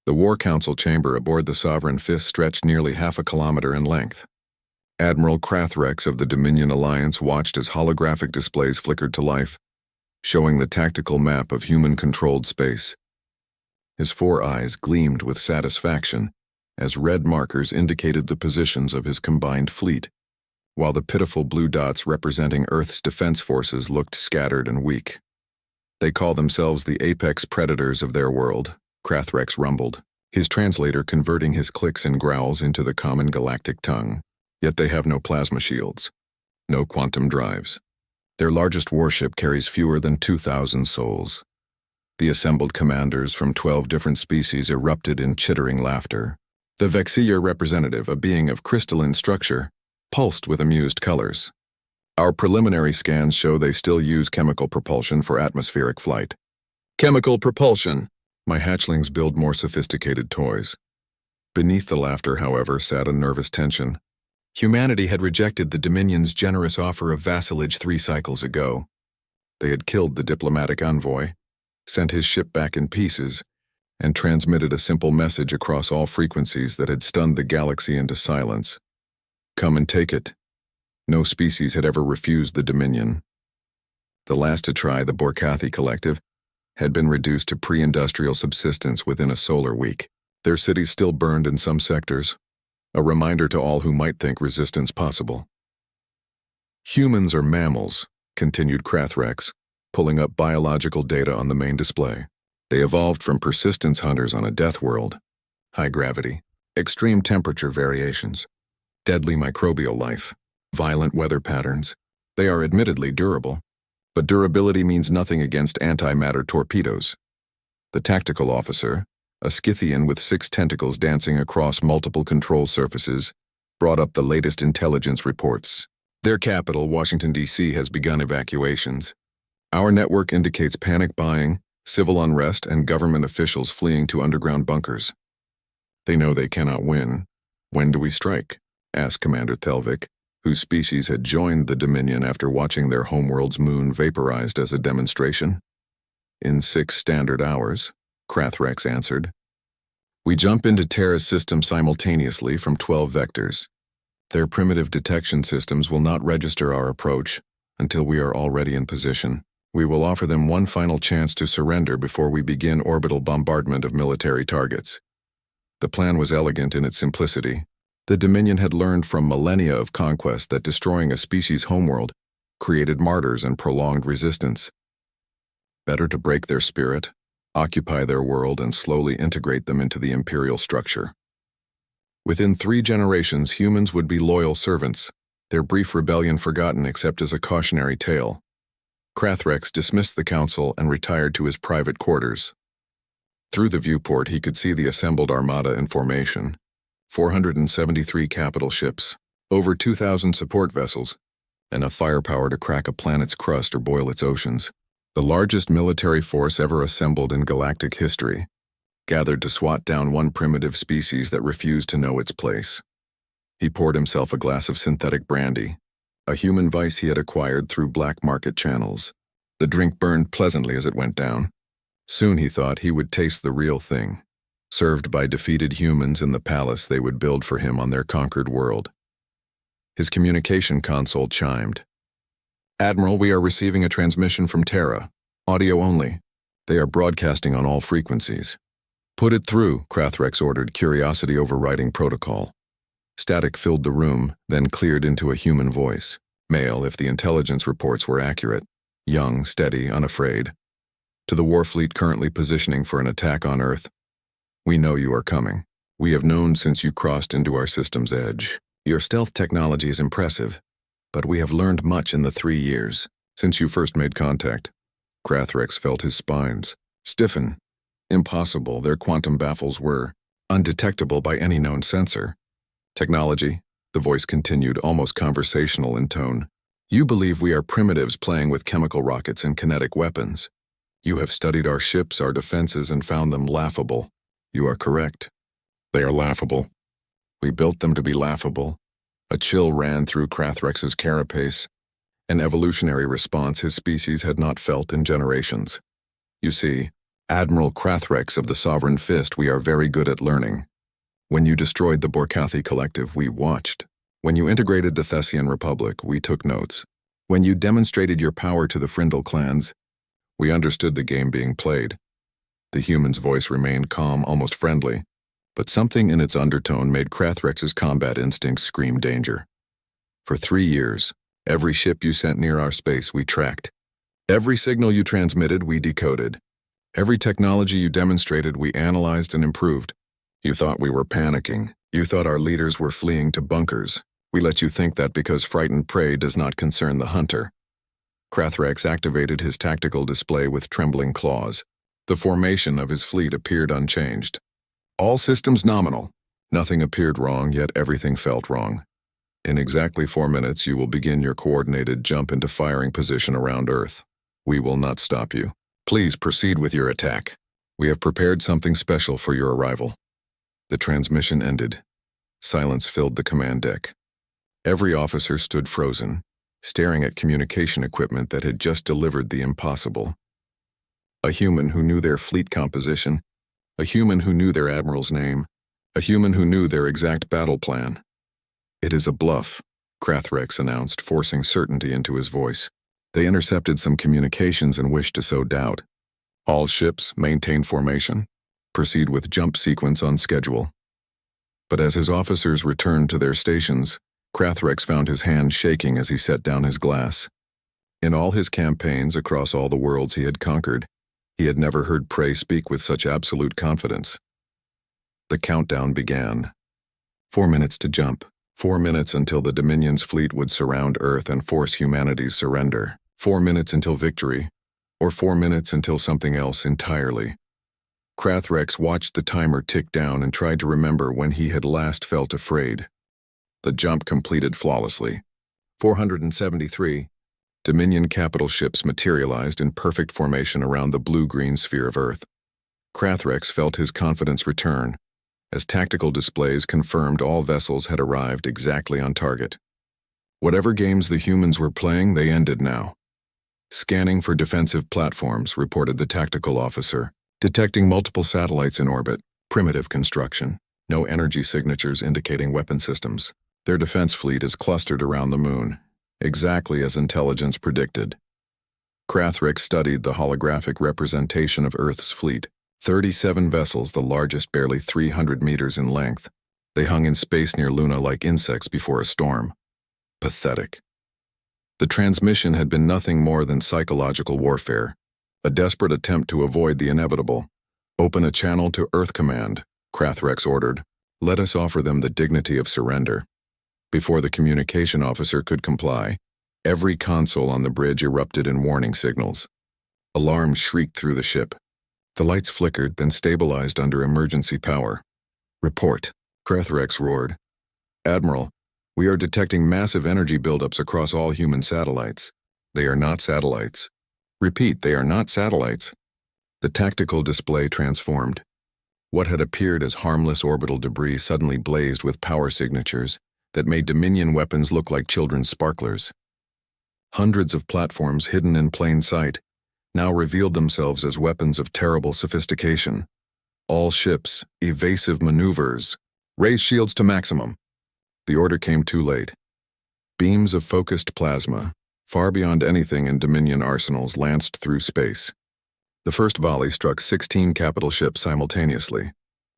The War Council chamber aboard the Sovereign Fist stretched nearly half a kilometer in length. Admiral Krathrex of the Dominion Alliance watched as holographic displays flickered to life, showing the tactical map of human-controlled space. His 4 eyes gleamed with satisfaction as red markers indicated the positions of his combined fleet, while the pitiful blue dots representing Earth's defense forces looked scattered and weak. They call themselves the apex predators of their world, Krathrex rumbled, his translator converting his clicks and growls into the common galactic tongue. Yet they have no plasma shields, no quantum drives. Their largest warship carries fewer than 2,000 souls. The assembled commanders from 12 different species erupted in chittering laughter. The Vexier representative, a being of crystalline structure, pulsed with amused colors. Our preliminary scans show they still use chemical propulsion for atmospheric flight. Chemical propulsion! My hatchlings build more sophisticated toys. Beneath the laughter, however, sat a nervous tension. Humanity had rejected the Dominion's generous offer of vassalage 3 cycles ago. They had killed the diplomatic envoy, sent his ship back in pieces, and transmitted a simple message across all frequencies that had stunned the galaxy into silence. Come and take it. No species had ever refused the Dominion. The last to try, the Borkathi Collective, had been reduced to pre-industrial subsistence within a solar week. Their cities still burned in some sectors, a reminder to all who might think resistance possible. Humans are mammals, continued Krathrex, pulling up biological data on the main display. They evolved from persistence hunters on a death world. High gravity, extreme temperature variations, deadly microbial life, violent weather patterns. They are admittedly durable, but durability means nothing against antimatter torpedoes. The tactical officer, a Scythian with 6 tentacles dancing across multiple control surfaces, brought up the latest intelligence reports. Their capital, Washington, D.C., has begun evacuations. Our network indicates panic buying, civil unrest, and government officials fleeing to underground bunkers. They know they cannot win. When do we strike? Asked Commander Thelvik, whose species had joined the Dominion after watching their homeworld's moon vaporized as a demonstration. In 6 standard hours, Krathrex answered. We jump into Terra's system simultaneously from 12 vectors. Their primitive detection systems will not register our approach until we are already in position. We will offer them one final chance to surrender before we begin orbital bombardment of military targets. The plan was elegant in its simplicity. The Dominion had learned from millennia of conquest that destroying a species' homeworld created martyrs and prolonged resistance. Better to break their spirit, occupy their world, and slowly integrate them into the imperial structure. Within 3 generations, humans would be loyal servants, their brief rebellion forgotten except as a cautionary tale. Krathrex dismissed the council and retired to his private quarters. Through the viewport, he could see the assembled armada in formation. 473 capital ships, over 2,000 support vessels, enough firepower to crack a planet's crust or boil its oceans. The largest military force ever assembled in galactic history, gathered to swat down one primitive species that refused to know its place. He poured himself a glass of synthetic brandy, a human vice he had acquired through black market channels. The drink burned pleasantly as it went down. Soon he thought he would taste the real thing, served by defeated humans in the palace they would build for him on their conquered world. His communication console chimed. Admiral, we are receiving a transmission from Terra. Audio only. They are broadcasting on all frequencies. Put it through, Krathrex ordered, curiosity overriding protocol. Static filled the room, then cleared into a human voice. Male, if the intelligence reports were accurate. Young, steady, unafraid. To the Warfleet currently positioning for an attack on Earth. We know you are coming. We have known since you crossed into our system's edge. Your stealth technology is impressive, but we have learned much in the 3 years since you first made contact. Krathrex felt his spines stiffen. Impossible, their quantum baffles were undetectable by any known sensor. Technology, the voice continued, almost conversational in tone. You believe we are primitives playing with chemical rockets and kinetic weapons. You have studied our ships, our defenses, and found them laughable. You are correct. They are laughable. We built them to be laughable. A chill ran through Krathrex's carapace, an evolutionary response his species had not felt in generations. You see, Admiral Krathrex of the Sovereign Fist, we are very good at learning. When you destroyed the Borkathi Collective, we watched. When you integrated the Thessian Republic, we took notes. When you demonstrated your power to the Frindle clans, we understood the game being played. The human's voice remained calm, almost friendly, but something in its undertone made Krathrex's combat instincts scream danger. For 3 years, every ship you sent near our space we tracked. Every signal you transmitted we decoded. Every technology you demonstrated we analyzed and improved. You thought we were panicking. You thought our leaders were fleeing to bunkers. We let you think that because frightened prey does not concern the hunter. Krathrex activated his tactical display with trembling claws. The formation of his fleet appeared unchanged. All systems nominal. Nothing appeared wrong, yet everything felt wrong. In exactly 4 minutes, you will begin your coordinated jump into firing position around Earth. We will not stop you. Please proceed with your attack. We have prepared something special for your arrival. The transmission ended. Silence filled the command deck. Every officer stood frozen, staring at communication equipment that had just delivered the impossible. A human who knew their fleet composition, a human who knew their admiral's name, a human who knew their exact battle plan. It is a bluff, Krathrex announced, forcing certainty into his voice. They intercepted some communications and wished to sow doubt. All ships maintain formation. Proceed with jump sequence on schedule. But as his officers returned to their stations, Krathrex found his hand shaking as he set down his glass. In all his campaigns across all the worlds he had conquered, he had never heard prey speak with such absolute confidence. The countdown began. 4 minutes to jump. 4 minutes until the Dominion's fleet would surround Earth and force humanity's surrender. 4 minutes until victory, or 4 minutes until something else entirely. Krathrex watched the timer tick down and tried to remember when he had last felt afraid. The jump completed flawlessly. 473. Dominion capital ships materialized in perfect formation around the blue-green sphere of Earth. Krathrex felt his confidence return, as tactical displays confirmed all vessels had arrived exactly on target. Whatever games the humans were playing, they ended now. Scanning for defensive platforms, reported the tactical officer, detecting multiple satellites in orbit, primitive construction, no energy signatures indicating weapon systems. Their defense fleet is clustered around the moon, exactly as intelligence predicted. Krathrex studied the holographic representation of Earth's fleet. 37 vessels, the largest barely 300 meters in length. They hung in space near Luna like insects before a storm. Pathetic. The transmission had been nothing more than psychological warfare, a desperate attempt to avoid the inevitable. Open a channel to Earth Command, Krathrex ordered. Let us offer them the dignity of surrender. Before the communication officer could comply, every console on the bridge erupted in warning signals. Alarms shrieked through the ship. The lights flickered, then stabilized under emergency power. Report, Krathrex roared. Admiral, we are detecting massive energy buildups across all human satellites. They are not satellites. Repeat, they are not satellites. The tactical display transformed. What had appeared as harmless orbital debris suddenly blazed with power signatures that made Dominion weapons look like children's sparklers. Hundreds of platforms hidden in plain sight now revealed themselves as weapons of terrible sophistication. All ships, evasive maneuvers, raise shields to maximum. The order came too late. Beams of focused plasma, far beyond anything in Dominion arsenals, lanced through space. The first volley struck 16 capital ships simultaneously.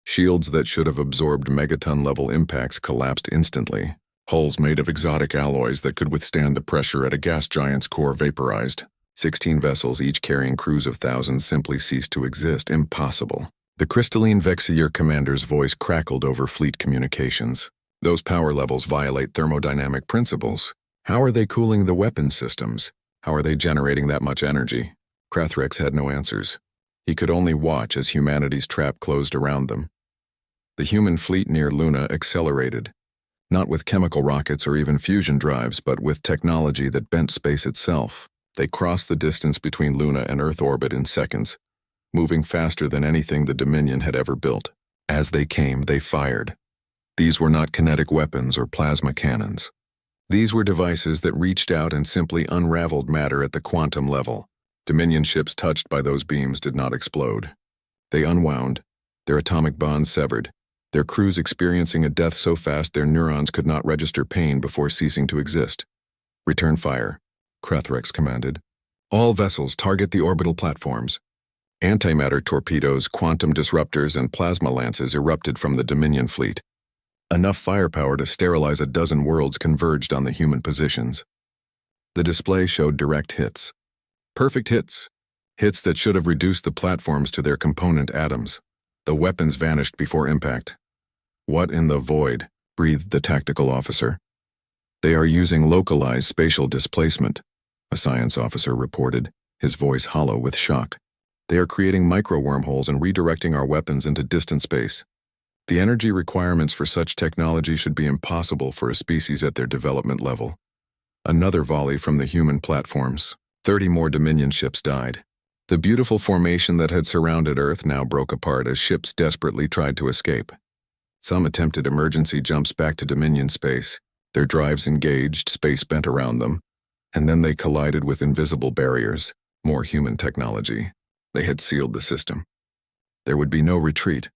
Shields that should have absorbed megaton-level impacts collapsed instantly. Hulls made of exotic alloys that could withstand the pressure at a gas giant's core vaporized. 16 vessels, each carrying crews of thousands, simply ceased to exist. Impossible. The crystalline Vexier commander's voice crackled over fleet communications. Those power levels violate thermodynamic principles. How are they cooling the weapon systems? How are they generating that much energy? Krathrex had no answers. He could only watch as humanity's trap closed around them. The human fleet near Luna accelerated, not with chemical rockets or even fusion drives, but with technology that bent space itself. They crossed the distance between Luna and Earth orbit in seconds, moving faster than anything the Dominion had ever built. As they came, they fired. These were not kinetic weapons or plasma cannons. These were devices that reached out and simply unraveled matter at the quantum level. Dominion ships touched by those beams did not explode. They unwound, their atomic bonds severed, their crews experiencing a death so fast their neurons could not register pain before ceasing to exist. "Return fire," Krathrex commanded. "All vessels target the orbital platforms." Antimatter torpedoes, quantum disruptors, and plasma lances erupted from the Dominion fleet. Enough firepower to sterilize a dozen worlds converged on the human positions. The display showed direct hits. Perfect hits. Hits that should have reduced the platforms to their component atoms. The weapons vanished before impact. "What in the void?" breathed the tactical officer. "They are using localized spatial displacement," a science officer reported, his voice hollow with shock. "They are creating micro-wormholes and redirecting our weapons into distant space. The energy requirements for such technology should be impossible for a species at their development level." Another volley from the human platforms. 30 more Dominion ships died. The beautiful formation that had surrounded Earth now broke apart as ships desperately tried to escape. Some attempted emergency jumps back to Dominion space, their drives engaged, space bent around them, and then they collided with invisible barriers, more human technology. They had sealed the system. There would be no retreat.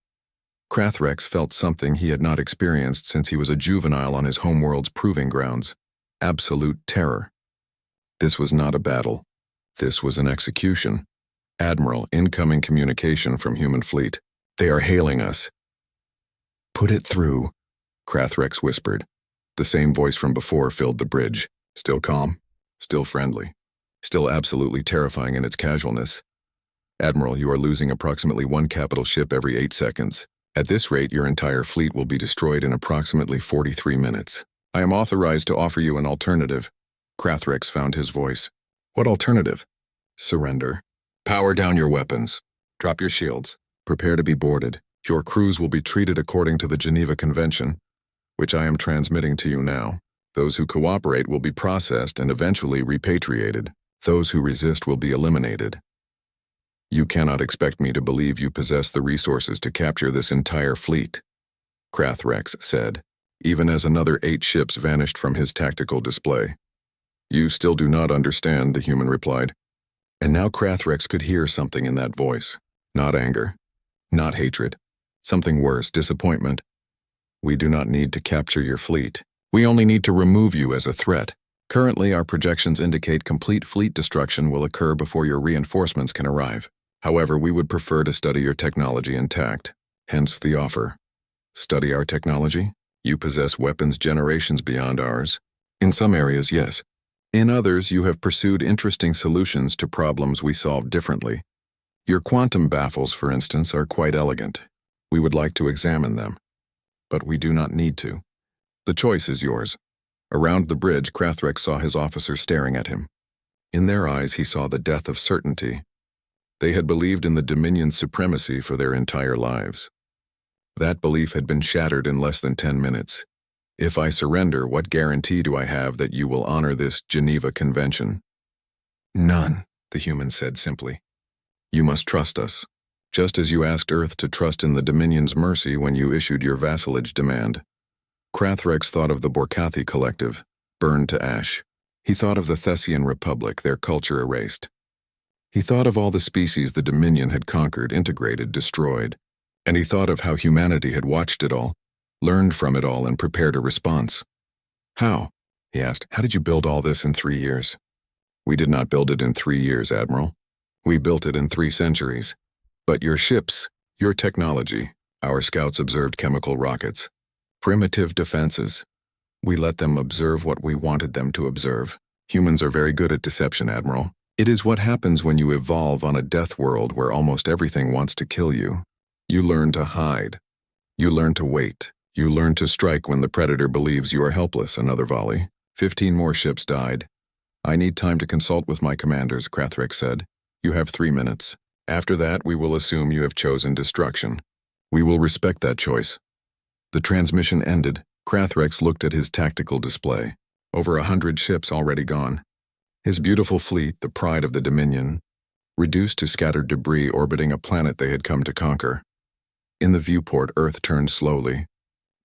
Krathrex felt something he had not experienced since he was a juvenile on his homeworld's proving grounds. Absolute terror. This was not a battle. This was an execution. "Admiral, incoming communication from human fleet. They are hailing us." "Put it through," Krathrex whispered. The same voice from before filled the bridge. Still calm, still friendly, still absolutely terrifying in its casualness. "Admiral, you are losing approximately one capital ship every 8 seconds. At this rate, your entire fleet will be destroyed in approximately 43 minutes. I am authorized to offer you an alternative." Krathrex found his voice. "What alternative?" "Surrender. Power down your weapons. Drop your shields. Prepare to be boarded. Your crews will be treated according to the Geneva Convention, which I am transmitting to you now. Those who cooperate will be processed and eventually repatriated. Those who resist will be eliminated. You cannot expect me to believe you possess the resources to capture this entire fleet," Krathrex said, even as another 8 ships vanished from his tactical display. "You still do not understand," the human replied. And now Krathrex could hear something in that voice. Not anger. Not hatred. Something worse, disappointment. "We do not need to capture your fleet. We only need to remove you as a threat. Currently, our projections indicate complete fleet destruction will occur before your reinforcements can arrive. However, we would prefer to study your technology intact. Hence the offer." "Study our technology? You possess weapons generations beyond ours." "In some areas, yes. In others, you have pursued interesting solutions to problems we solve differently. Your quantum baffles, for instance, are quite elegant. We would like to examine them. But we do not need to. The choice is yours." Around the bridge, Krathrex saw his officers staring at him. In their eyes, he saw the death of certainty. They had believed in the Dominion's supremacy for their entire lives. That belief had been shattered in less than 10 minutes. "If I surrender, what guarantee do I have that you will honor this Geneva Convention?" "None," the human said simply. "You must trust us, just as you asked Earth to trust in the Dominion's mercy when you issued your vassalage demand." Krathrex thought of the Borkathi collective, burned to ash. He thought of the Thessian Republic, their culture erased. He thought of all the species the Dominion had conquered, integrated, destroyed. And he thought of how humanity had watched it all, learned from it all, and prepared a response. "How?" he asked. "How did you build all this in 3 years?" "We did not build it in 3 years, Admiral. We built it in 3 centuries. But your ships, your technology, our scouts observed chemical rockets. Primitive defenses. We let them observe what we wanted them to observe. Humans are very good at deception, Admiral. It is what happens when you evolve on a death world where almost everything wants to kill you. You learn to hide. You learn to wait. You learn to strike when the predator believes you are helpless." Another volley. 15 more ships died. "I need time to consult with my commanders," Krathrex said. "You have 3 minutes. After that, we will assume you have chosen destruction. We will respect that choice." The transmission ended. Krathrex looked at his tactical display. Over 100 ships already gone. His beautiful fleet, the pride of the Dominion, reduced to scattered debris orbiting a planet they had come to conquer. In the viewport, Earth turned slowly,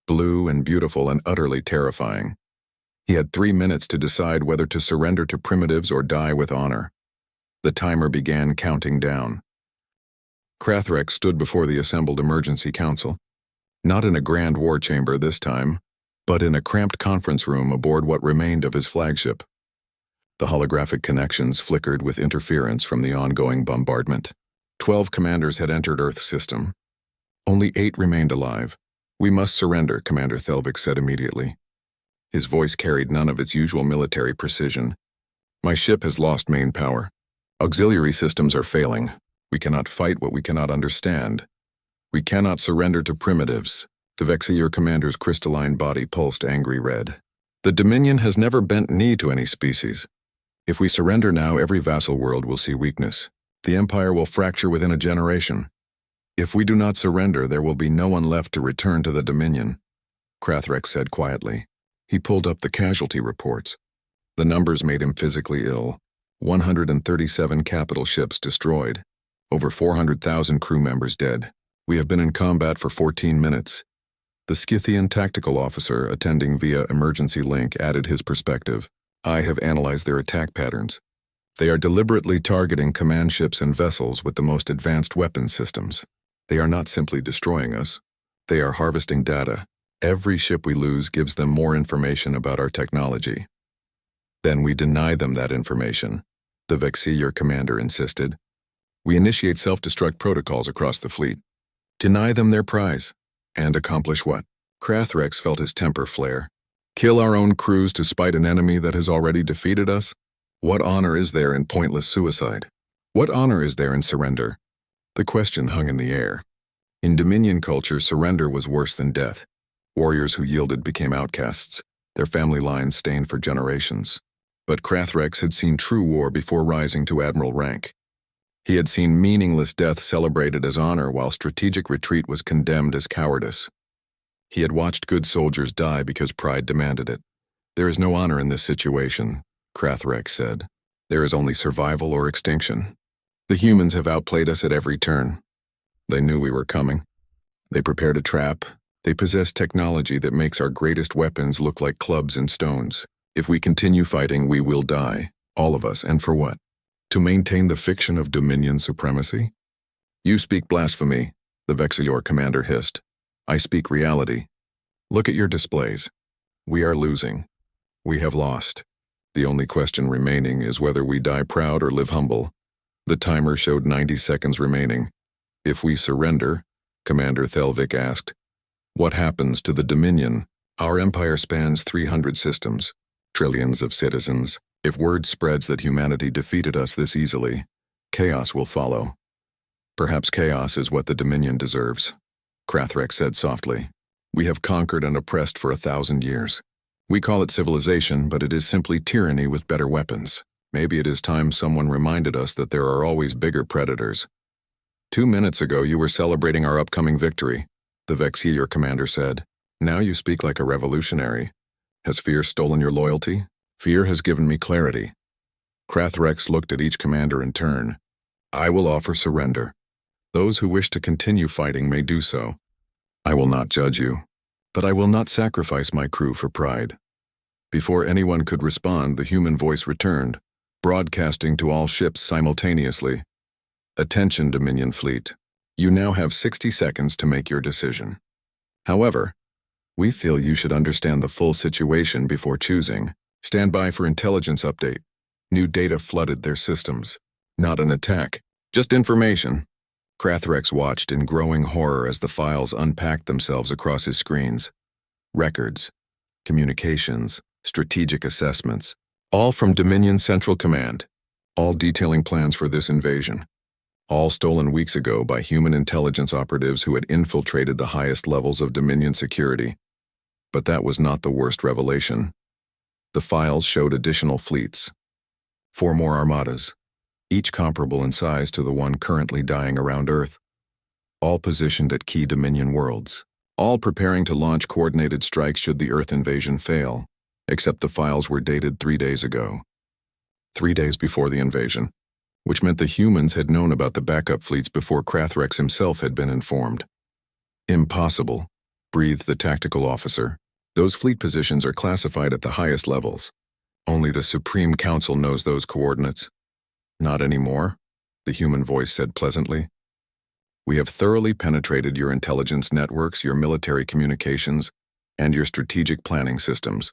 blue and beautiful and utterly terrifying. He had 3 minutes to decide whether to surrender to primitives or die with honor. The timer began counting down. Krathrex stood before the assembled emergency council. Not in a grand war chamber this time, but in a cramped conference room aboard what remained of his flagship. The holographic connections flickered with interference from the ongoing bombardment. 12 commanders had entered Earth's system. Only 8 remained alive. "We must surrender," Commander Thelvik said immediately. His voice carried none of its usual military precision. "My ship has lost main power. Auxiliary systems are failing. We cannot fight what we cannot understand. We cannot surrender to primitives." The Vexier commander's crystalline body pulsed angry red. "The Dominion has never bent knee to any species. If we surrender now, every vassal world will see weakness. The Empire will fracture within a generation. If we do not surrender, there will be no one left to return to the Dominion," Krathrex said quietly. He pulled up the casualty reports. The numbers made him physically ill. 137 capital ships destroyed. Over 400,000 crew members dead. "We have been in combat for 14 minutes. The Scythian tactical officer attending via emergency link added his perspective. "I have analyzed their attack patterns. They are deliberately targeting command ships and vessels with the most advanced weapons systems. They are not simply destroying us. They are harvesting data. Every ship we lose gives them more information about our technology. Then we deny them that information," the Vexier commander insisted. "We initiate self-destruct protocols across the fleet. Deny them their prize. And accomplish what?" Krathrex felt his temper flare. "Kill our own crews to spite an enemy that has already defeated us? What honor is there in pointless suicide? What honor is there in surrender?" The question hung in the air. In Dominion culture, surrender was worse than death. Warriors who yielded became outcasts, their family lines stained for generations. But Krathrex had seen true war before rising to admiral rank. He had seen meaningless death celebrated as honor while strategic retreat was condemned as cowardice. He had watched good soldiers die because pride demanded it. "There is no honor in this situation," Krathrex said. "There is only survival or extinction. The humans have outplayed us at every turn. They knew we were coming. They prepared a trap. They possess technology that makes our greatest weapons look like clubs and stones. If we continue fighting, we will die. All of us, and for what? To maintain the fiction of Dominion supremacy?" "You speak blasphemy," the Vexior commander hissed. "I speak reality. Look at your displays. We are losing. We have lost. The only question remaining is whether we die proud or live humble." The timer showed 90 seconds remaining. "If we surrender," Commander Thelvik asked, "what happens to the Dominion? Our empire spans 300 systems, trillions of citizens. If word spreads that humanity defeated us this easily, chaos will follow. Perhaps chaos is what the Dominion deserves," Krathrex said softly. "We have conquered and oppressed for 1,000 years. We call it civilization, but it is simply tyranny with better weapons. Maybe it is time someone reminded us that there are always bigger predators." 2 minutes ago you were celebrating our upcoming victory," the Vexier commander said. "Now you speak like a revolutionary. Has fear stolen your loyalty? Fear has given me clarity." Krathrex looked at each commander in turn. "I will offer surrender. Those who wish to continue fighting may do so. I will not judge you, but I will not sacrifice my crew for pride." Before anyone could respond, the human voice returned, broadcasting to all ships simultaneously. "Attention, Dominion fleet. You now have 60 seconds to make your decision. However, we feel you should understand the full situation before choosing. Stand by for intelligence update. New data flooded their systems. Not an attack, just information." Krathrex watched in growing horror as the files unpacked themselves across his screens. Records, communications, strategic assessments, all from Dominion Central Command, all detailing plans for this invasion. All stolen weeks ago by human intelligence operatives who had infiltrated the highest levels of Dominion security. But that was not the worst revelation. The files showed additional fleets. 4 more armadas, each comparable in size to the one currently dying around Earth. All positioned at key Dominion worlds. All preparing to launch coordinated strikes should the Earth invasion fail, except the files were dated 3 days ago. 3 days before the invasion, which meant the humans had known about the backup fleets before Krathrex himself had been informed. "Impossible," breathed the tactical officer. "Those fleet positions are classified at the highest levels. Only the Supreme Council knows those coordinates." Not anymore, the human voice said pleasantly. We have thoroughly penetrated your intelligence networks, your military communications, and your strategic planning systems.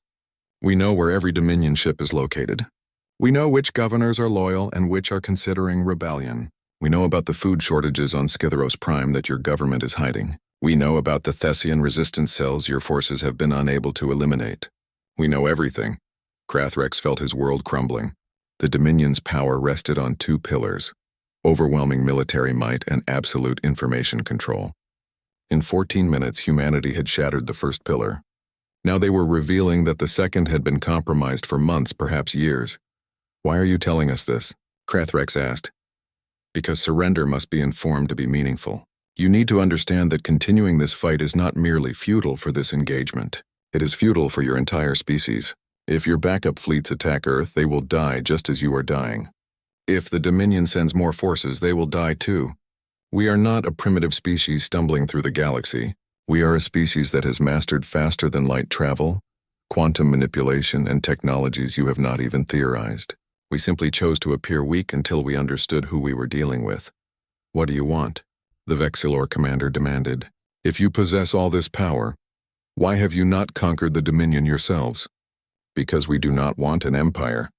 We know where every Dominion ship is located. We know which governors are loyal and which are considering rebellion. We know about the food shortages on Scytheros Prime that your government is hiding. We know about the Thessian resistance cells your forces have been unable to eliminate. We know everything. Krathrex felt his world crumbling. The Dominion's power rested on two pillars: overwhelming military might and absolute information control. In 14 minutes, humanity had shattered the first pillar. Now they were revealing that the second had been compromised for months, perhaps years. Why are you telling us this? Krathrex asked. Because surrender must be informed to be meaningful. You need to understand that continuing this fight is not merely futile for this engagement. It is futile for your entire species. If your backup fleets attack Earth, they will die just as you are dying. If the Dominion sends more forces, they will die too. We are not a primitive species stumbling through the galaxy. We are a species that has mastered faster than light travel, quantum manipulation, and technologies you have not even theorized. We simply chose to appear weak until we understood who we were dealing with. What do you want? The Vexillor commander demanded. If you possess all this power, why have you not conquered the Dominion yourselves? Because we do not want an empire.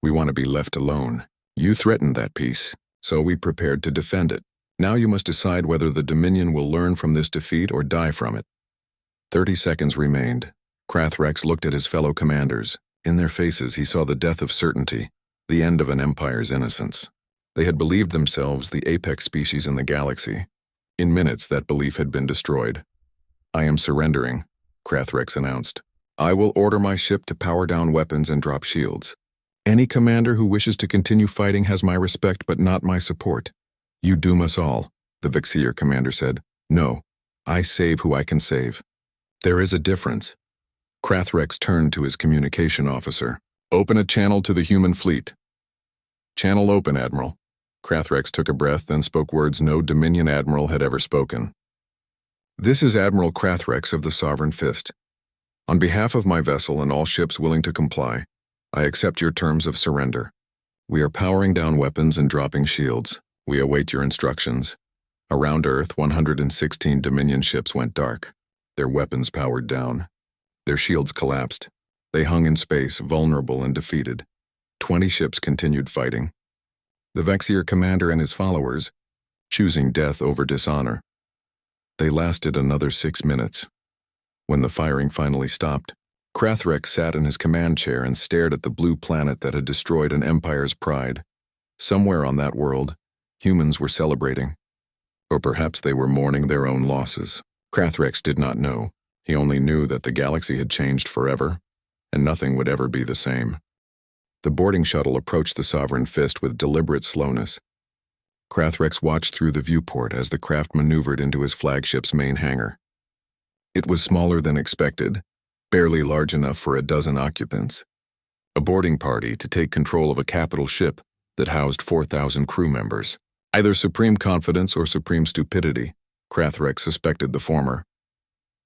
We want to be left alone. You threatened that peace, so we prepared to defend it. Now you must decide whether the Dominion will learn from this defeat or die from it. 30 seconds remained. Krathrex looked at his fellow commanders. In their faces he saw the death of certainty, the end of an empire's innocence. They had believed themselves the apex species in the galaxy. In minutes that belief had been destroyed. I am surrendering, Krathrex announced. I will order my ship to power down weapons and drop shields. Any commander who wishes to continue fighting has my respect but not my support. You doom us all, the Vexillor commander said. No, I save who I can save. There is a difference. Krathrex turned to his communication officer. Open a channel to the human fleet. Channel open, Admiral. Krathrex took a breath, then spoke words no Dominion admiral had ever spoken. This is Admiral Krathrex of the Sovereign Fist. On behalf of my vessel and all ships willing to comply, I accept your terms of surrender. We are powering down weapons and dropping shields. We await your instructions. Around Earth, 116 Dominion ships went dark. Their weapons powered down. Their shields collapsed. They hung in space, vulnerable and defeated. 20 ships continued fighting. The Vexillor commander and his followers, choosing death over dishonor. They lasted another 6 minutes. When the firing finally stopped, Krathrex sat in his command chair and stared at the blue planet that had destroyed an empire's pride. Somewhere on that world, humans were celebrating. Or perhaps they were mourning their own losses. Krathrex did not know. He only knew that the galaxy had changed forever, and nothing would ever be the same. The boarding shuttle approached the Sovereign Fist with deliberate slowness. Krathrex watched through the viewport as the craft maneuvered into his flagship's main hangar. It was smaller than expected, barely large enough for a dozen occupants. A boarding party to take control of a capital ship that housed 4,000 crew members. Either supreme confidence or supreme stupidity, Krathrex suspected the former.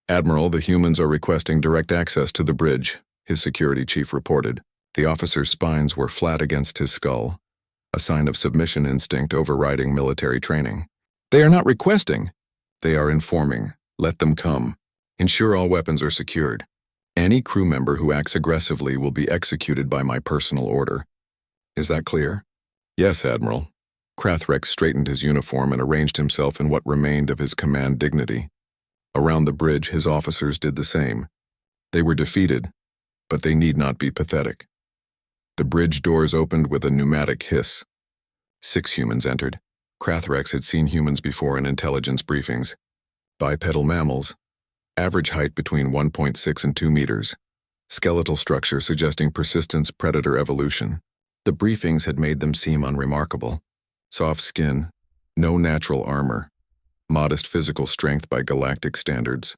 Admiral, the humans are requesting direct access to the bridge, his security chief reported. The officer's spines were flat against his skull, a sign of submission instinct overriding military training. They are not requesting. They are informing. Let them come. Ensure all weapons are secured. Any crew member who acts aggressively will be executed by my personal order. Is that clear? Yes, Admiral. Krathrex straightened his uniform and arranged himself in what remained of his command dignity. Around the bridge, his officers did the same. They were defeated, but they need not be pathetic. The bridge doors opened with a pneumatic hiss. 6 humans entered. Krathrex had seen humans before in intelligence briefings. Bipedal mammals, average height between 1.6 and 2 meters. Skeletal structure suggesting persistence predator evolution. The briefings had made them seem unremarkable. Soft skin, no natural armor, modest physical strength by galactic standards.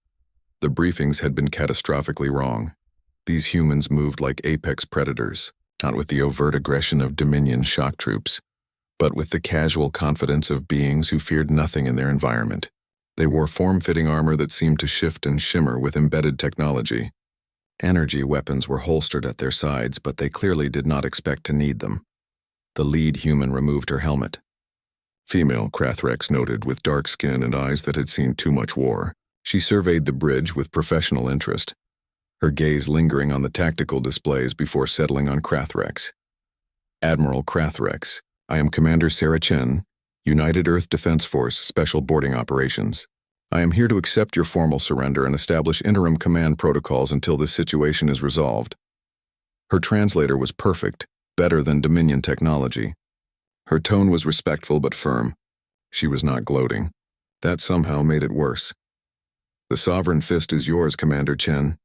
The briefings had been catastrophically wrong. These humans moved like apex predators, not with the overt aggression of Dominion shock troops, but with the casual confidence of beings who feared nothing in their environment. They wore form-fitting armor that seemed to shift and shimmer with embedded technology. Energy weapons were holstered at their sides, but they clearly did not expect to need them. The lead human removed her helmet. Female, Krathrex noted, with dark skin and eyes that had seen too much war. She surveyed the bridge with professional interest, her gaze lingering on the tactical displays before settling on Krathrex. Admiral Krathrex, I am Commander Sarah Chen, United Earth Defense Force Special Boarding Operations. I am here to accept your formal surrender and establish interim command protocols until this situation is resolved. Her translator was perfect, better than Dominion technology. Her tone was respectful but firm. She was not gloating. That somehow made it worse. The Sovereign Fist is yours, Commander Chen,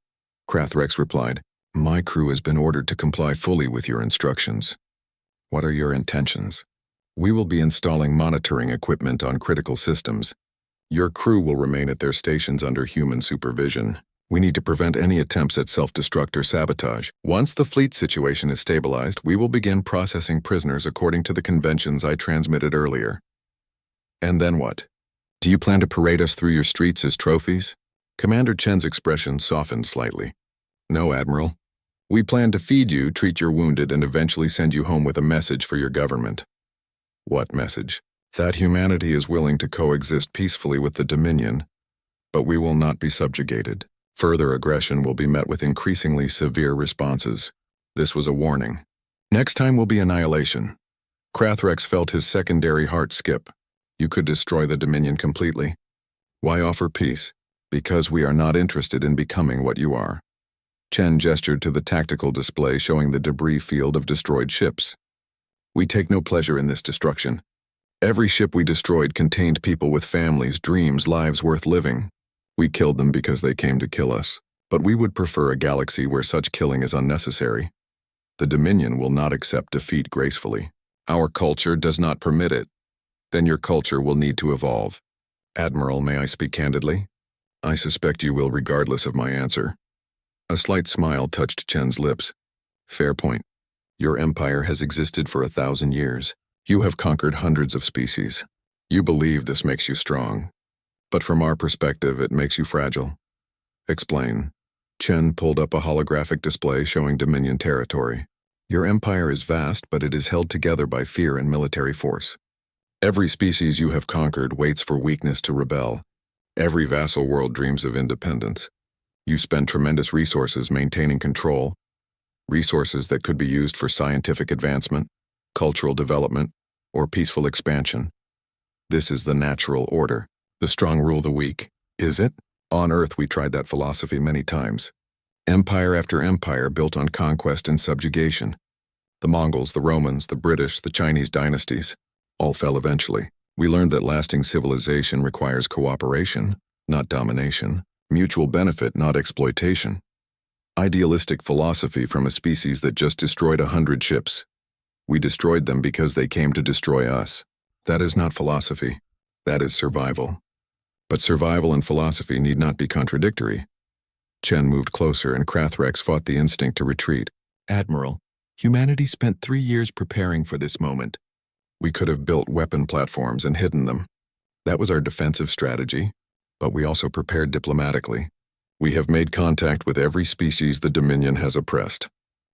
Krathrex replied. My crew has been ordered to comply fully with your instructions. What are your intentions? We will be installing monitoring equipment on critical systems. Your crew will remain at their stations under human supervision. We need to prevent any attempts at self-destruct or sabotage. Once the fleet situation is stabilized, we will begin processing prisoners according to the conventions I transmitted earlier. And then what? Do you plan to parade us through your streets as trophies? Commander Chen's expression softened slightly. No, Admiral. We plan to feed you, treat your wounded, and eventually send you home with a message for your government. What message? That humanity is willing to coexist peacefully with the Dominion, but we will not be subjugated. Further aggression will be met with increasingly severe responses. This was a warning. Next time will be annihilation. Krathrex felt his secondary heart skip. You could destroy the Dominion completely. Why offer peace? Because we are not interested in becoming what you are. Chen gestured to the tactical display showing the debris field of destroyed ships. We take no pleasure in this destruction. Every ship we destroyed contained people with families, dreams, lives worth living. We killed them because they came to kill us, but we would prefer a galaxy where such killing is unnecessary. The Dominion will not accept defeat gracefully. Our culture does not permit it. Then your culture will need to evolve. Admiral, may I speak candidly? I suspect you will regardless of my answer. A slight smile touched Chen's lips. Fair point. Your empire has existed for 1,000 years. You have conquered hundreds of species. You believe this makes you strong. But from our perspective, it makes you fragile. Explain. Chen pulled up a holographic display showing Dominion territory. Your empire is vast, but it is held together by fear and military force. Every species you have conquered waits for weakness to rebel. Every vassal world dreams of independence. You spend tremendous resources maintaining control, resources that could be used for scientific advancement, cultural development, or peaceful expansion. This is the natural order. The strong rule the weak. Is it? On Earth, we tried that philosophy many times. Empire after empire built on conquest and subjugation. The Mongols, the Romans, the British, the Chinese dynasties, all fell eventually. We learned that lasting civilization requires cooperation, not domination. Mutual benefit, not exploitation. Idealistic philosophy from a species that just destroyed 100 ships. We destroyed them because they came to destroy us. That is not philosophy. That is survival. But survival and philosophy need not be contradictory. Chen moved closer and Krathrex fought the instinct to retreat. Admiral, humanity spent 3 years preparing for this moment. We could have built weapon platforms and hidden them. That was our defensive strategy. But we also prepared diplomatically. We have made contact with every species the Dominion has oppressed.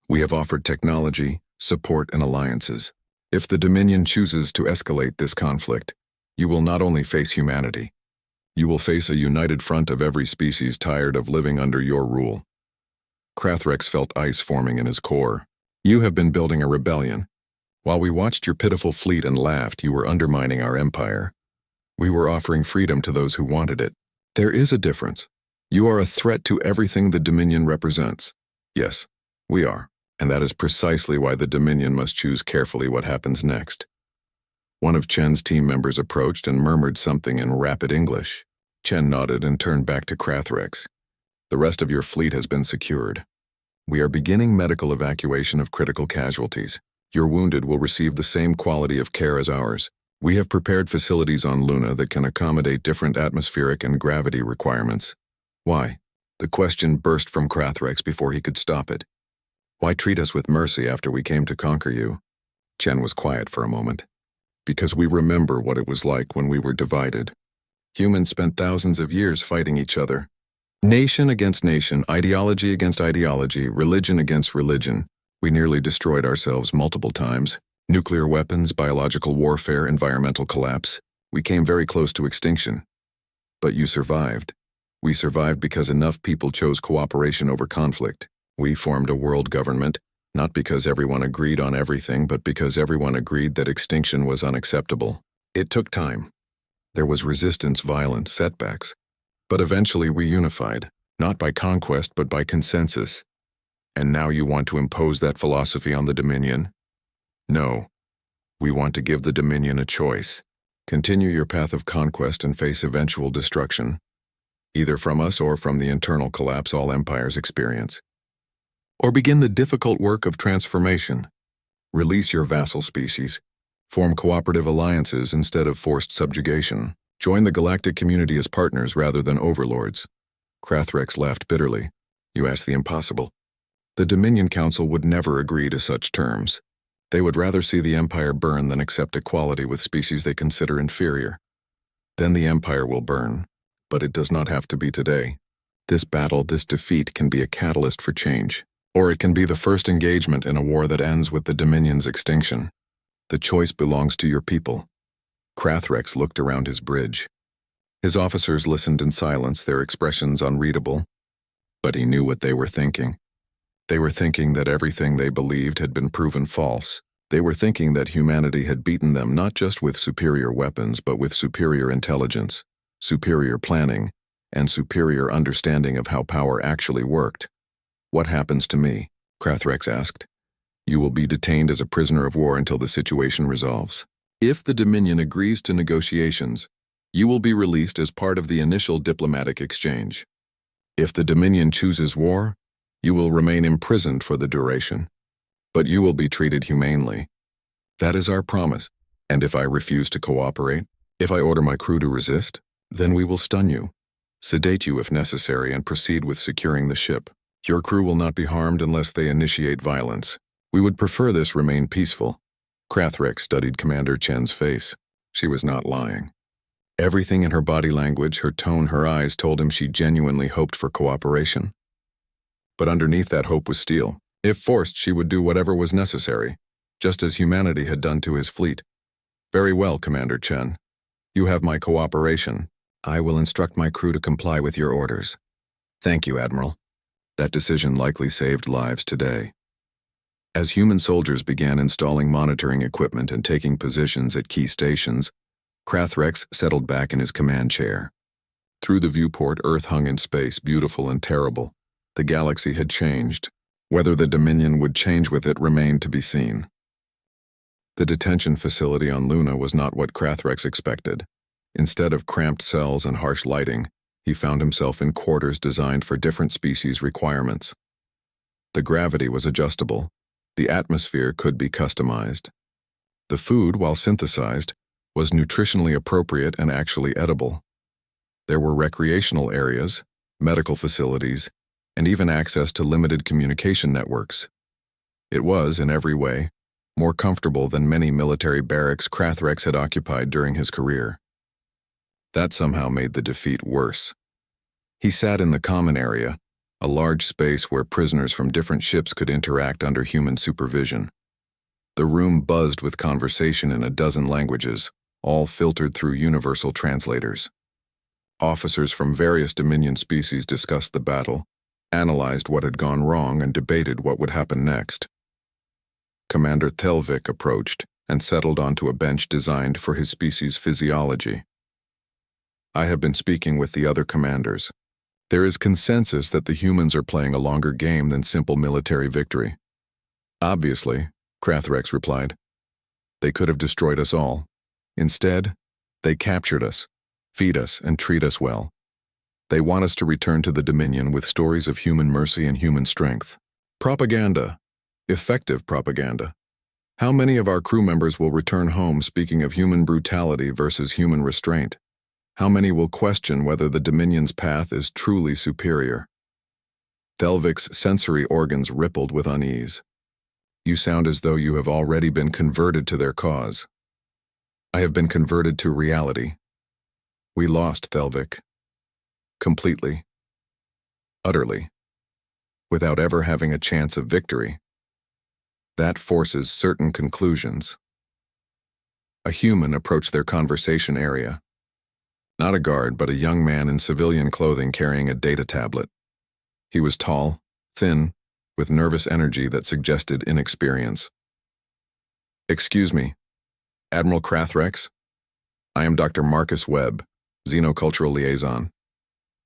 We have offered technology, support, and alliances. If the Dominion chooses to escalate this conflict, you will not only face humanity, you will face a united front of every species tired of living under your rule. Krathrex felt ice forming in his core. You have been building a rebellion. While we watched your pitiful fleet and laughed, you were undermining our empire. We were offering freedom to those who wanted it. There is a difference. You are a threat to everything the Dominion represents. Yes, we are. And that is precisely why the Dominion must choose carefully what happens next. One of Chen's team members approached and murmured something in rapid English. Chen nodded and turned back to Krathrex. The rest of your fleet has been secured. We are beginning medical evacuation of critical casualties. Your wounded will receive the same quality of care as ours. We have prepared facilities on Luna that can accommodate different atmospheric and gravity requirements. Why? The question burst from Krathrex before he could stop it. Why treat us with mercy after we came to conquer you? Chen was quiet for a moment. Because we remember what it was like when we were divided. Humans spent thousands of years fighting each other. Nation against nation, ideology against ideology, religion against religion. We nearly destroyed ourselves multiple times. Nuclear weapons, biological warfare, environmental collapse. We came very close to extinction. But you survived. We survived because enough people chose cooperation over conflict. We formed a world government, not because everyone agreed on everything, but because everyone agreed that extinction was unacceptable. It took time. There was resistance, violence, setbacks. But eventually we unified, not by conquest but by consensus. And now you want to impose that philosophy on the Dominion? No. We want to give the Dominion a choice. Continue your path of conquest and face eventual destruction, either from us or from the internal collapse all empires experience. Or begin the difficult work of transformation. Release your vassal species. Form cooperative alliances instead of forced subjugation. Join the galactic community as partners rather than overlords. Krathrex laughed bitterly. You ask the impossible. The Dominion Council would never agree to such terms. They would rather see the Empire burn than accept equality with species they consider inferior. Then the Empire will burn, but it does not have to be today. This battle, this defeat, can be a catalyst for change. Or it can be the first engagement in a war that ends with the Dominion's extinction. The choice belongs to your people. Krathrex looked around his bridge. His officers listened in silence, their expressions unreadable. But he knew what they were thinking. They were thinking that everything they believed had been proven false. They were thinking that humanity had beaten them not just with superior weapons, but with superior intelligence, superior planning, and superior understanding of how power actually worked. What happens to me? Krathrex asked. You will be detained as a prisoner of war until the situation resolves. If the Dominion agrees to negotiations, you will be released as part of the initial diplomatic exchange. If the Dominion chooses war, you will remain imprisoned for the duration. But you will be treated humanely. That is our promise. And if I refuse to cooperate, if I order my crew to resist, then we will stun you, sedate you if necessary, and proceed with securing the ship. Your crew will not be harmed unless they initiate violence. We would prefer this remain peaceful. Krathrex studied Commander Chen's face. She was not lying. Everything in her body language, her tone, her eyes told him she genuinely hoped for cooperation. But underneath that hope was steel. If forced, she would do whatever was necessary, just as humanity had done to his fleet. Very well, Commander Chen. You have my cooperation. I will instruct my crew to comply with your orders. Thank you, Admiral. That decision likely saved lives today. As human soldiers began installing monitoring equipment and taking positions at key stations, Krathrex settled back in his command chair. Through the viewport, Earth hung in space, beautiful and terrible. The galaxy had changed. Whether the Dominion would change with it remained to be seen. The detention facility on Luna was not what Krathrex expected. Instead of cramped cells and harsh lighting, he found himself in quarters designed for different species' requirements. The gravity was adjustable. The atmosphere could be customized. The food, while synthesized, was nutritionally appropriate and actually edible. There were recreational areas, medical facilities, and even access to limited communication networks. It was, in every way, more comfortable than many military barracks Krathrex had occupied during his career. That somehow made the defeat worse. He sat in the common area, a large space where prisoners from different ships could interact under human supervision. The room buzzed with conversation in a dozen languages, all filtered through universal translators. Officers from various Dominion species discussed the battle, analyzed what had gone wrong, and debated what would happen next. Commander Thelvik approached and settled onto a bench designed for his species' physiology. I have been speaking with the other commanders. There is consensus that the humans are playing a longer game than simple military victory. Obviously, Krathrex replied. They could have destroyed us all. Instead, they captured us, feed us, and treat us well. They want us to return to the Dominion with stories of human mercy and human strength. Propaganda. Effective propaganda. How many of our crew members will return home speaking of human brutality versus human restraint? How many will question whether the Dominion's path is truly superior? Thelvik's sensory organs rippled with unease. You sound as though you have already been converted to their cause. I have been converted to reality. We lost, Thelvik. Completely. Utterly. Without ever having a chance of victory. That forces certain conclusions. A human approached their conversation area. Not a guard, but a young man in civilian clothing carrying a data tablet. He was tall, thin, with nervous energy that suggested inexperience. "Excuse me, Admiral Krathrex? I am Dr. Marcus Webb, Xenocultural Liaison.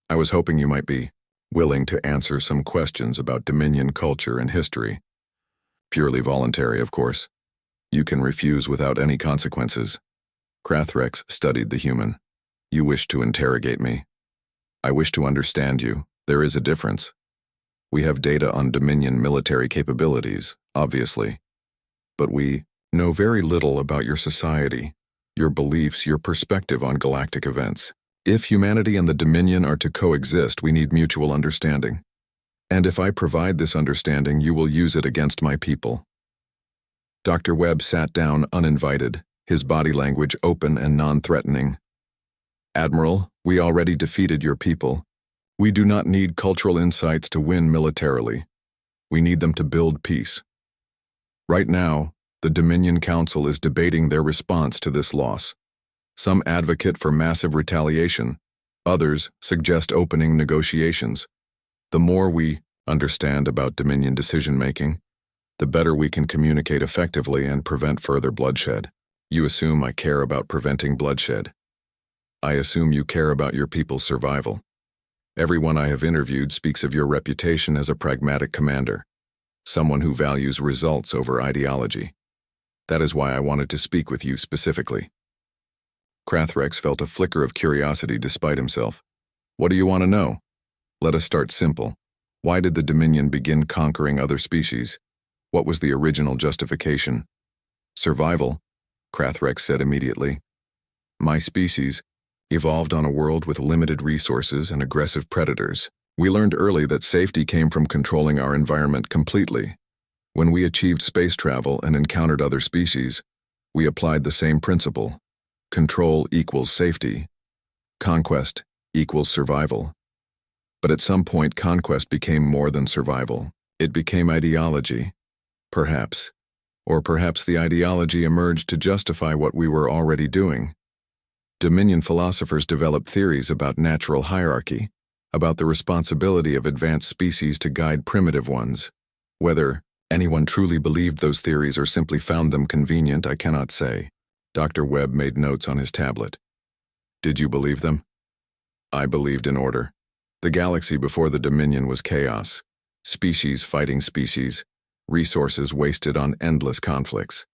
I was hoping you might be willing to answer some questions about Dominion culture and history. Purely voluntary, of course. You can refuse without any consequences." Krathrex studied the human. "You wish to interrogate me. I wish to understand you. There is a difference. We have data on Dominion military capabilities, obviously. But we know very little about your society, your beliefs, your perspective on galactic events. If humanity and the Dominion are to coexist, we need mutual understanding. And if I provide this understanding, you will use it against my people." Dr. Webb sat down uninvited, his body language open and non-threatening. "Admiral, we already defeated your people. We do not need cultural insights to win militarily. We need them to build peace. Right now, the Dominion Council is debating their response to this loss. Some advocate for massive retaliation. Others suggest opening negotiations. The more we understand about Dominion decision-making, the better we can communicate effectively and prevent further bloodshed. You assume I care about preventing bloodshed. I assume you care about your people's survival. Everyone I have interviewed speaks of your reputation as a pragmatic commander, someone who values results over ideology. That is why I wanted to speak with you specifically." Krathrex felt a flicker of curiosity despite himself. "What do you want to know?" "Let us start simple. Why did the Dominion begin conquering other species? What was the original justification?" "Survival," Krathrex said immediately. "My species evolved on a world with limited resources and aggressive predators. We learned early that safety came from controlling our environment completely. When we achieved space travel and encountered other species, we applied the same principle. Control equals safety. Conquest equals survival. But at some point, conquest became more than survival. It became ideology. Perhaps. Or perhaps the ideology emerged to justify what we were already doing. Dominion philosophers developed theories about natural hierarchy, about the responsibility of advanced species to guide primitive ones. Whether anyone truly believed those theories or simply found them convenient, I cannot say. Dr. Webb made notes on his tablet. "Did you believe them?" "I believed in order. The galaxy before the Dominion was chaos. Species fighting species, resources wasted on endless conflicts.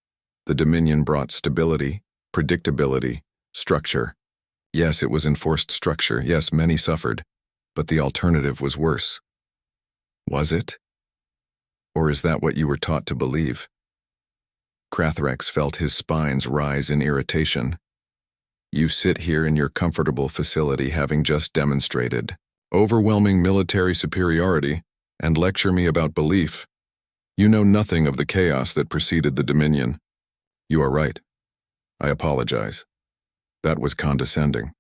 The Dominion brought stability, predictability, structure. Yes, it was enforced structure. Yes, many suffered. But the alternative was worse." "Was it? Or is that what you were taught to believe?" Krathrex felt his spines rise in irritation. "You sit here in your comfortable facility having just demonstrated overwhelming military superiority and lecture me about belief. You know nothing of the chaos that preceded the Dominion." "You are right. I apologize. That was condescending."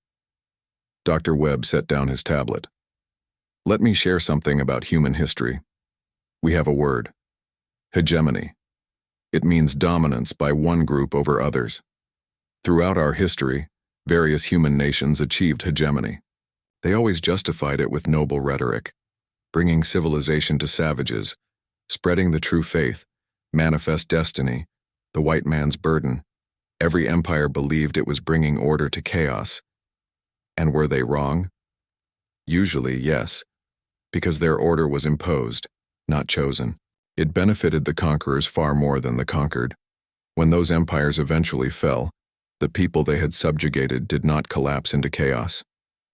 Dr. Webb set down his tablet. "Let me share something about human history. We have a word. Hegemony. It means dominance by one group over others. Throughout our history, various human nations achieved hegemony. They always justified it with noble rhetoric, bringing civilization to savages, spreading the true faith, manifest destiny, the white man's burden. Every empire believed it was bringing order to chaos. And were they wrong? Usually, yes, because their order was imposed, not chosen. It benefited the conquerors far more than the conquered. When those empires eventually fell, the people they had subjugated did not collapse into chaos.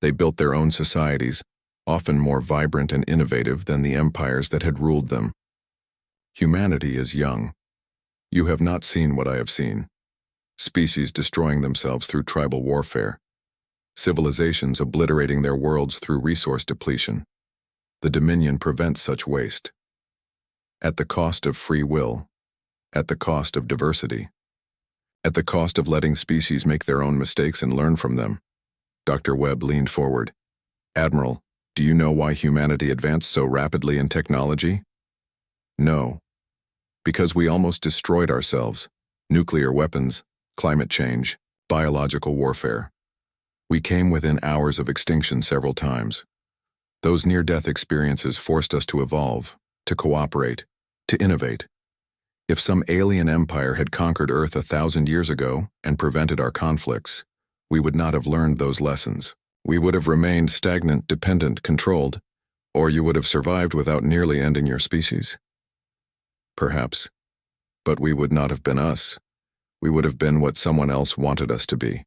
They built their own societies, often more vibrant and innovative than the empires that had ruled them. Humanity is young. You have not seen what I have seen. Species destroying themselves through tribal warfare. Civilizations obliterating their worlds through resource depletion. The Dominion prevents such waste. At the cost of free will. At the cost of diversity. At the cost of letting species make their own mistakes and learn from them." Dr. Webb leaned forward. "Admiral, do you know why humanity advanced so rapidly in technology?" "No. Because we almost destroyed ourselves. Nuclear weapons, climate change, biological warfare. We came within hours of extinction several times. Those near-death experiences forced us to evolve, to cooperate, to innovate. If some alien empire had conquered Earth 1,000 years ago and prevented our conflicts, we would not have learned those lessons. We would have remained stagnant, dependent, controlled, or you would have survived without nearly ending your species. Perhaps. But we would not have been us. We would have been what someone else wanted us to be.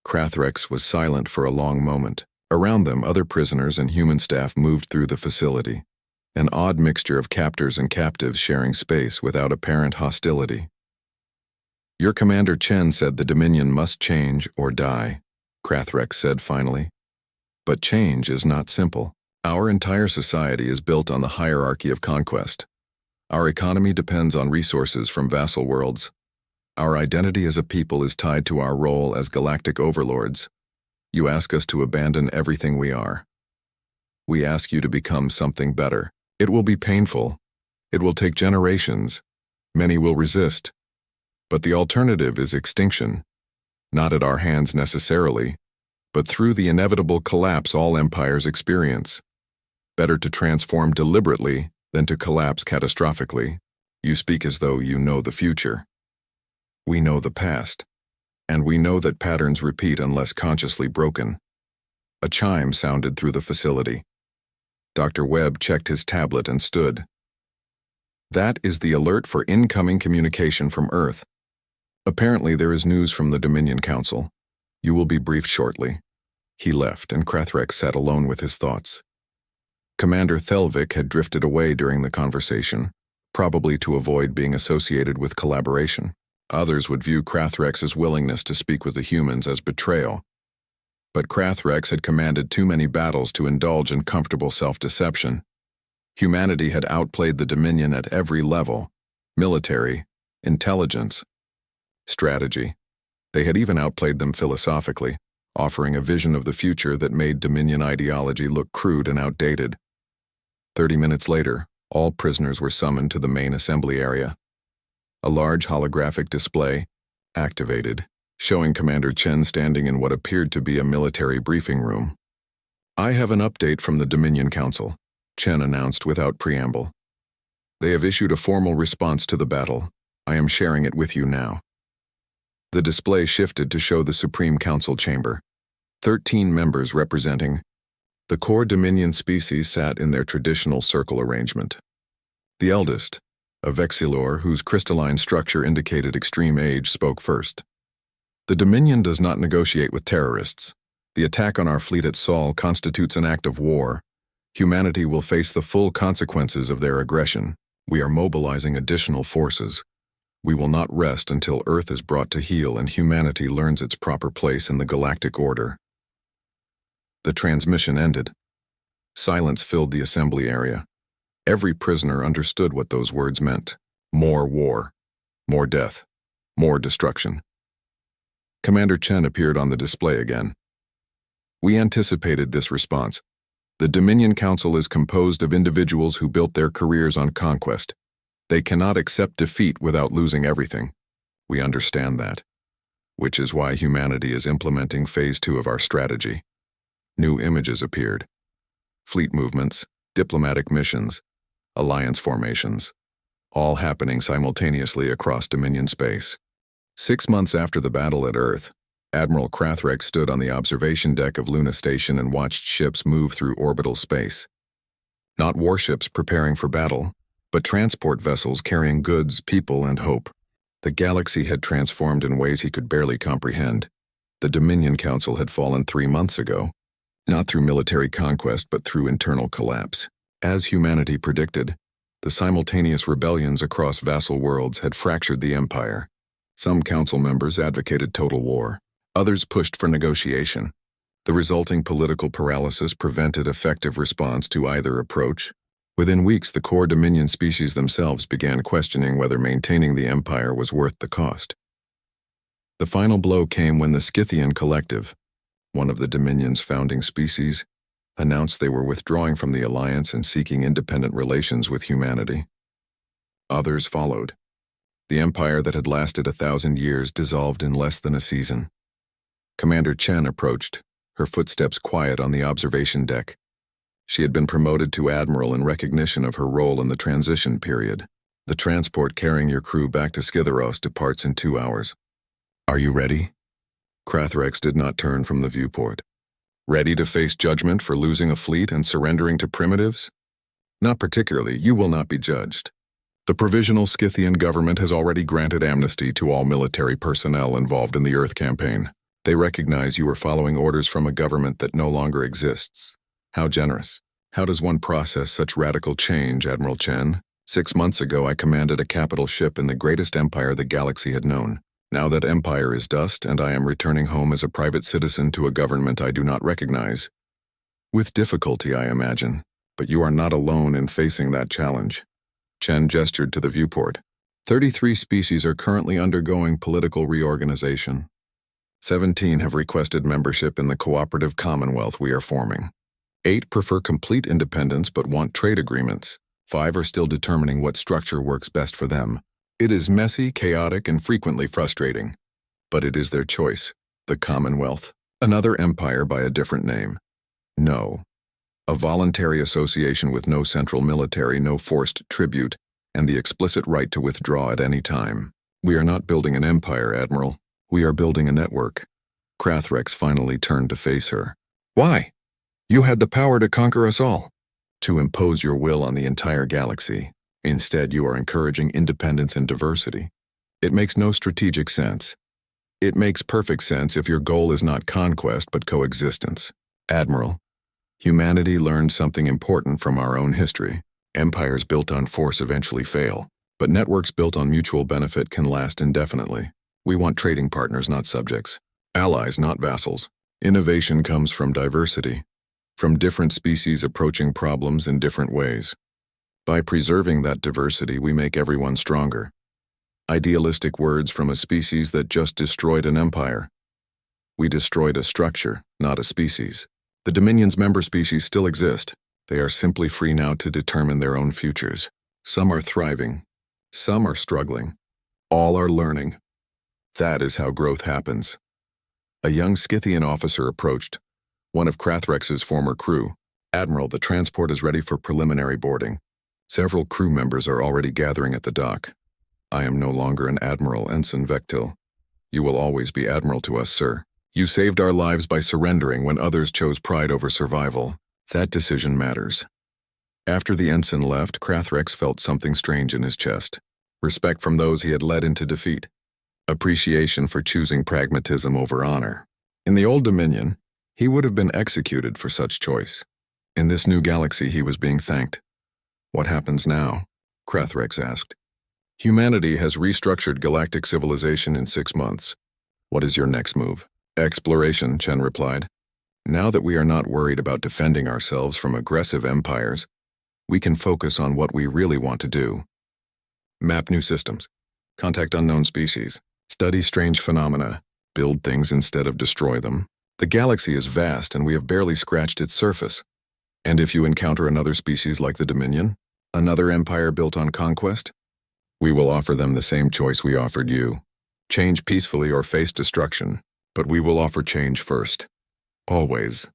Krathrex was silent for a long moment. Around them, other prisoners and human staff moved through the facility, an odd mixture of captors and captives sharing space without apparent hostility. Your Commander Chen said the Dominion must change or die, Krathrex said finally. But change is not simple. Our entire society is built on the hierarchy of conquest. Our economy depends on resources from vassal worlds. Our identity as a people is tied to our role as galactic overlords. You ask us to abandon everything we are. We ask you to become something better. It will be painful. It will take generations. Many will resist. But the alternative is extinction. Not at our hands necessarily, but through the inevitable collapse all empires experience. Better to transform deliberately than to collapse catastrophically. You speak as though you know the future. We know the past, and we know that patterns repeat unless consciously broken. A chime sounded through the facility. Dr. Webb checked his tablet and stood. That is the alert for incoming communication from Earth. Apparently there is news from the Dominion Council. You will be briefed shortly. He left, and Krathrex sat alone with his thoughts. Commander Thelvik had drifted away during the conversation, probably to avoid being associated with collaboration. Others would view Krathrex's willingness to speak with the humans as betrayal. But Krathrex had commanded too many battles to indulge in comfortable self-deception. Humanity had outplayed the Dominion at every level: military, intelligence, strategy. They had even outplayed them philosophically, offering a vision of the future that made Dominion ideology look crude and outdated. 30 minutes later, all prisoners were summoned to the main assembly area. A large holographic display, activated, showing Commander Chen standing in what appeared to be a military briefing room. I have an update from the Dominion Council, Chen announced without preamble. They have issued a formal response to the battle. I am sharing it with you now. The display shifted to show the Supreme Council chamber. 13 members representing the core Dominion species sat in their traditional circle arrangement. The eldest, a Vexillor whose crystalline structure indicated extreme age, spoke first. The Dominion does not negotiate with terrorists. The attack on our fleet at Sol constitutes an act of war. Humanity will face the full consequences of their aggression. We are mobilizing additional forces. We will not rest until Earth is brought to heel and humanity learns its proper place in the galactic order. The transmission ended. Silence filled the assembly area. Every prisoner understood what those words meant. More war, more death, more destruction. Commander Chen appeared on the display again. We anticipated this response. The Dominion Council is composed of individuals who built their careers on conquest. They cannot accept defeat without losing everything. We understand that, which is why humanity is implementing Phase 2 of our strategy. New images appeared. Fleet movements, diplomatic missions, alliance formations, all happening simultaneously across Dominion space. 6 months after the battle at Earth, Admiral Krathrex stood on the observation deck of Luna Station and watched ships move through orbital space. Not warships preparing for battle, but transport vessels carrying goods, people, and hope. The galaxy had transformed in ways he could barely comprehend. The Dominion Council had fallen 3 months ago, not through military conquest but through internal collapse. As humanity predicted, the simultaneous rebellions across vassal worlds had fractured the empire. Some council members advocated total war. Others pushed for negotiation. The resulting political paralysis prevented effective response to either approach. Within weeks, the core Dominion species themselves began questioning whether maintaining the empire was worth the cost. The final blow came when the Scythian Collective, one of the Dominion's founding species, announced they were withdrawing from the alliance and seeking independent relations with humanity. Others followed. The empire that had lasted 1,000 years dissolved in less than a season. Commander Chen approached, her footsteps quiet on the observation deck. She had been promoted to admiral in recognition of her role in the transition period. The transport carrying your crew back to Scytheros departs in 2 hours. Are you ready? Krathrex did not turn from the viewport. Ready to face judgment for losing a fleet and surrendering to primitives? Not particularly. You will not be judged. The Provisional Scythian government has already granted amnesty to all military personnel involved in the Earth campaign. They recognize you are following orders from a government that no longer exists. How generous. How does one process such radical change, Admiral Chen? 6 months ago, I commanded a capital ship in the greatest empire the galaxy had known. Now that empire is dust, and I am returning home as a private citizen to a government I do not recognize. With difficulty, I imagine, but you are not alone in facing that challenge. Chen gestured to the viewport. 33 species are currently undergoing political reorganization. 17 have requested membership in the cooperative commonwealth we are forming. 8 prefer complete independence but want trade agreements. 5 are still determining what structure works best for them. It is messy, chaotic, and frequently frustrating. But it is their choice. The Commonwealth. Another empire by a different name. No. A voluntary association with no central military, no forced tribute, and the explicit right to withdraw at any time. We are not building an empire, Admiral. We are building a network. Krathrex finally turned to face her. Why? You had the power to conquer us all. To impose your will on the entire galaxy. Instead, you are encouraging independence and diversity. It makes no strategic sense. It makes perfect sense if your goal is not conquest but coexistence. Admiral, humanity learned something important from our own history. Empires built on force eventually fail, but networks built on mutual benefit can last indefinitely. We want trading partners, not subjects. Allies, not vassals. Innovation comes from diversity, from different species approaching problems in different ways. By preserving that diversity, we make everyone stronger. Idealistic words from a species that just destroyed an empire. We destroyed a structure, not a species. The Dominion's member species still exist. They are simply free now to determine their own futures. Some are thriving. Some are struggling. All are learning. That is how growth happens. A young Scythian officer approached, one of Krathrex's former crew. Admiral, the transport is ready for preliminary boarding. Several crew members are already gathering at the dock. I am no longer an Admiral, Ensign Vectil. You will always be Admiral to us, sir. You saved our lives by surrendering when others chose pride over survival. That decision matters. After the ensign left, Krathrex felt something strange in his chest. Respect from those he had led into defeat. Appreciation for choosing pragmatism over honor. In the old Dominion, he would have been executed for such choice. In this new galaxy, he was being thanked. What happens now? Krathrex asked. Humanity has restructured galactic civilization in 6 months. What is your next move? Exploration, Chen replied. Now that we are not worried about defending ourselves from aggressive empires, we can focus on what we really want to do. Map new systems. Contact unknown species. Study strange phenomena. Build things instead of destroy them. The galaxy is vast and we have barely scratched its surface. And if you encounter another species like the Dominion, another empire built on conquest, we will offer them the same choice we offered you. Change peacefully or face destruction, but we will offer change first. Always.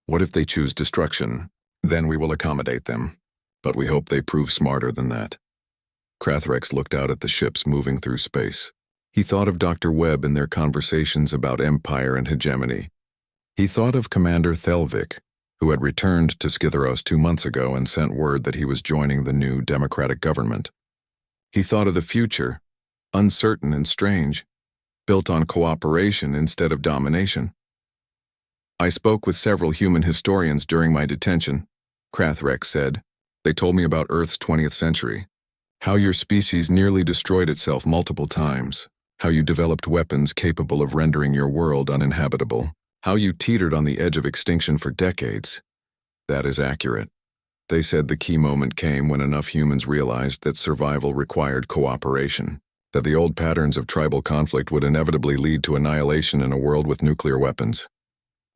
What if they choose destruction? Then we will accommodate them, but we hope they prove smarter than that. Krathrex looked out at the ships moving through space. He thought of Dr. Webb in their conversations about empire and hegemony. He thought of Commander Thelvik, who had returned to Scytheros 2 months ago and sent word that he was joining the new democratic government. He thought of the future, uncertain and strange, built on cooperation instead of domination. I spoke with several human historians during my detention, Krathrex said. They told me about Earth's 20th century, how your species nearly destroyed itself multiple times, how you developed weapons capable of rendering your world uninhabitable, how you teetered on the edge of extinction for decades. That is accurate. They said the key moment came when enough humans realized that survival required cooperation, that the old patterns of tribal conflict would inevitably lead to annihilation in a world with nuclear weapons.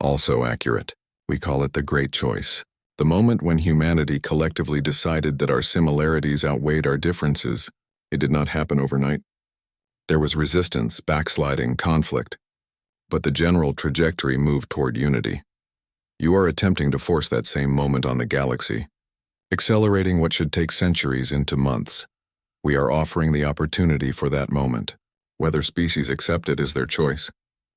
Also accurate. We call it the Great Choice. The moment when humanity collectively decided that our similarities outweighed our differences, it did not happen overnight. There was resistance, backsliding, conflict, but the general trajectory moved toward unity. You are attempting to force that same moment on the galaxy, accelerating what should take centuries into months. We are offering the opportunity for that moment. Whether species accept it is their choice.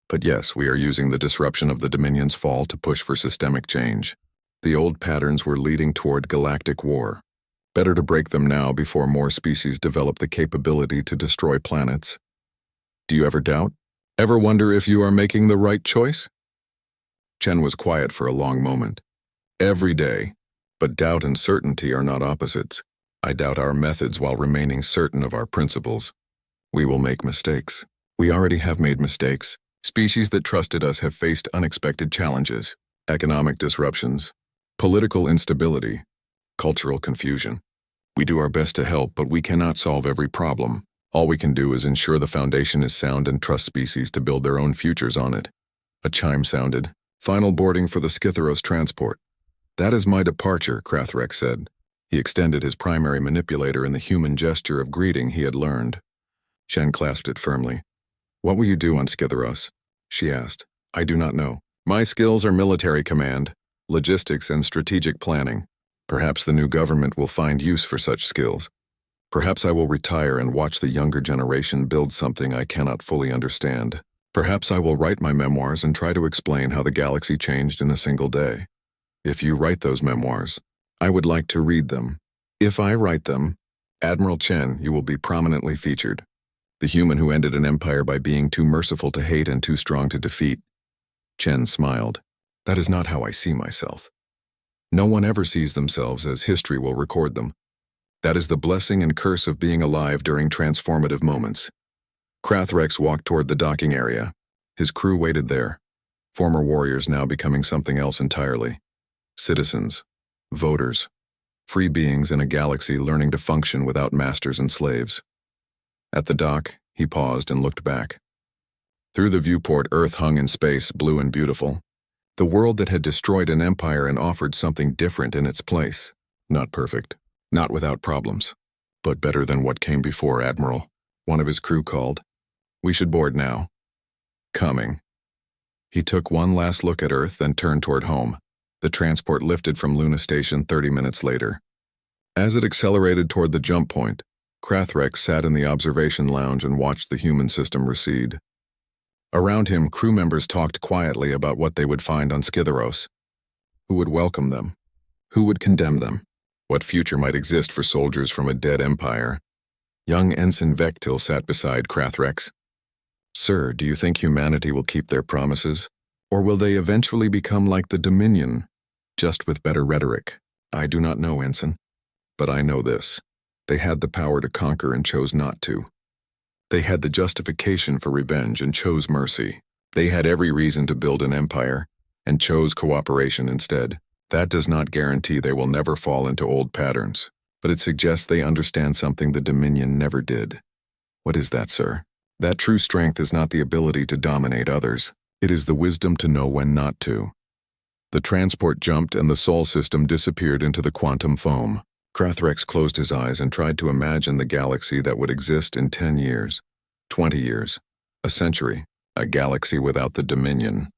But yes, we are using the disruption of the Dominion's fall to push for systemic change. The old patterns were leading toward galactic war. Better to break them now before more species develop the capability to destroy planets. Do you ever doubt? Ever wonder if you are making the right choice? Chen was quiet for a long moment. Every day. But doubt and certainty are not opposites. I doubt our methods while remaining certain of our principles. We will make mistakes. We already have made mistakes. Species that trusted us have faced unexpected challenges, economic disruptions, political instability, cultural confusion. We do our best to help, but we cannot solve every problem. All we can do is ensure the foundation is sound and trust species to build their own futures on it. A chime sounded. Final boarding for the Scytheros transport. That is my departure, Krathrex said. He extended his primary manipulator in the human gesture of greeting he had learned. Shen clasped it firmly. What will you do on Scytheros? She asked. I do not know. My skills are military command, logistics, and strategic planning. Perhaps the new government will find use for such skills. Perhaps I will retire and watch the younger generation build something I cannot fully understand. Perhaps I will write my memoirs and try to explain how the galaxy changed in a single day. If you write those memoirs, I would like to read them. If I write them, Admiral Chen, you will be prominently featured. The human who ended an empire by being too merciful to hate and too strong to defeat. Chen smiled. That is not how I see myself. No one ever sees themselves as history will record them. That is the blessing and curse of being alive during transformative moments. Krathrex walked toward the docking area. His crew waited there. Former warriors now becoming something else entirely. Citizens. Voters. Free beings in a galaxy learning to function without masters and slaves. At the dock, he paused and looked back. Through the viewport, Earth hung in space, blue and beautiful. The world that had destroyed an empire and offered something different in its place. Not perfect. Not without problems. But better than what came before, Admiral. One of his crew called. We should board now. Coming. He took one last look at Earth, then turned toward home. The transport lifted from Luna Station 30 minutes later. As it accelerated toward the jump point, Krathrex sat in the observation lounge and watched the human system recede. Around him, crew members talked quietly about what they would find on Scytheros. Who would welcome them? Who would condemn them? What future might exist for soldiers from a dead empire? Young Ensign Vectil sat beside Krathrex. Sir, do you think humanity will keep their promises? Or will they eventually become like the Dominion, just with better rhetoric? I do not know, Ensign. But I know this. They had the power to conquer and chose not to. They had the justification for revenge and chose mercy. They had every reason to build an empire and chose cooperation instead. That does not guarantee they will never fall into old patterns, but it suggests they understand something the Dominion never did. What is that, sir? That true strength is not the ability to dominate others. It is the wisdom to know when not to. The transport jumped and the Sol system disappeared into the quantum foam. Krathrex closed his eyes and tried to imagine the galaxy that would exist in 10 years, 20 years, a century, a galaxy without the Dominion.